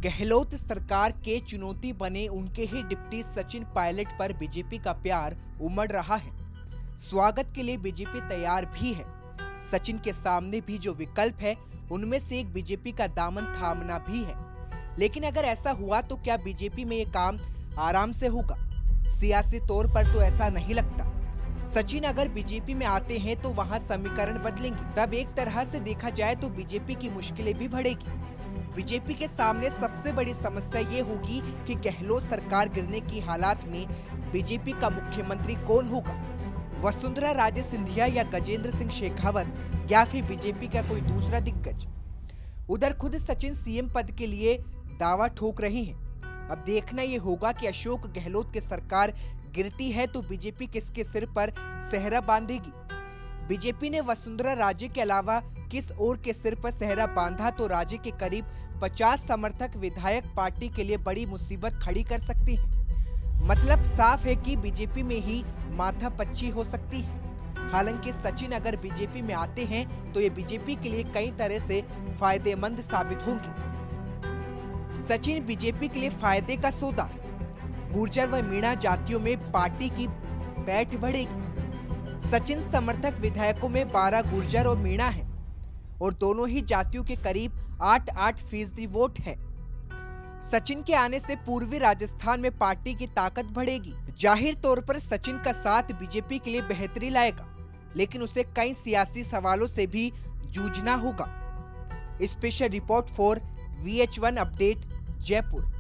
गहलोत सरकार के चुनौती बने उनके ही डिप्टी सचिन पायलट पर बीजेपी का प्यार उमड़ रहा है। स्वागत के लिए बीजेपी तैयार भी है। सचिन के सामने भी जो विकल्प है उनमें से एक बीजेपी का दामन थामना भी है। लेकिन अगर ऐसा हुआ तो क्या बीजेपी में ये काम आराम से होगा? सियासी तौर पर तो ऐसा नहीं लगता। सचिन अगर बीजेपी में आते हैं तो वहां समीकरण बदलेंगे। तब एक तरह से देखा जाए तो बीजेपी की मुश्किलें भी बढ़ेगी। बीजेपी के सामने सबसे बड़ी समस्या ये होगी कि गहलोत सरकार गिरने की हालात में बीजेपी का मुख्यमंत्री कौन होगा? वसुंधरा राजे सिंधिया या गजेंद्र सिंह शेखावत या फिर बीजेपी का कोई दूसरा दिग्गज? उधर खुद सचिन सीएम पद के लिए दावा ठोक रहे हैं। अब देखना ये होगा कि अशोक गहलोत की सरकार गिरती है तो बीजेपी किसके सिर पर सेहरा बांधेगी। बीजेपी ने वसुंधरा राजे के अलावा किस और के सिर पर सेहरा बांधा तो राजे के करीब 50 समर्थक विधायक पार्टी के लिए बड़ी मुसीबत खड़ी कर सकते हैं। मतलब साफ है कि बीजेपी में ही माथापच्ची हो सकती है। हालांकि सचिन अगर बीजेपी में आते हैं तो ये बीजेपी के लिए कई तरह से फायदेमंद साबित होंगे। सचिन बीजेपी के लिए फायदे का सौदा। गुर्जर व मीणा जातियों में पार्टी की बैठ बढ़ेगी। सचिन समर्थक विधायकों में 12 गुर्जर और मीणा है और दोनों ही जातियों के करीब 8% वोट है। सचिन के आने से पूर्वी राजस्थान में पार्टी की ताकत बढ़ेगी। जाहिर तौर पर सचिन का साथ बीजेपी के लिए बेहतरी लाएगा, लेकिन उसे कई सियासी सवालों से भी जूझना होगा। Special report for VH1 update, Jaipur.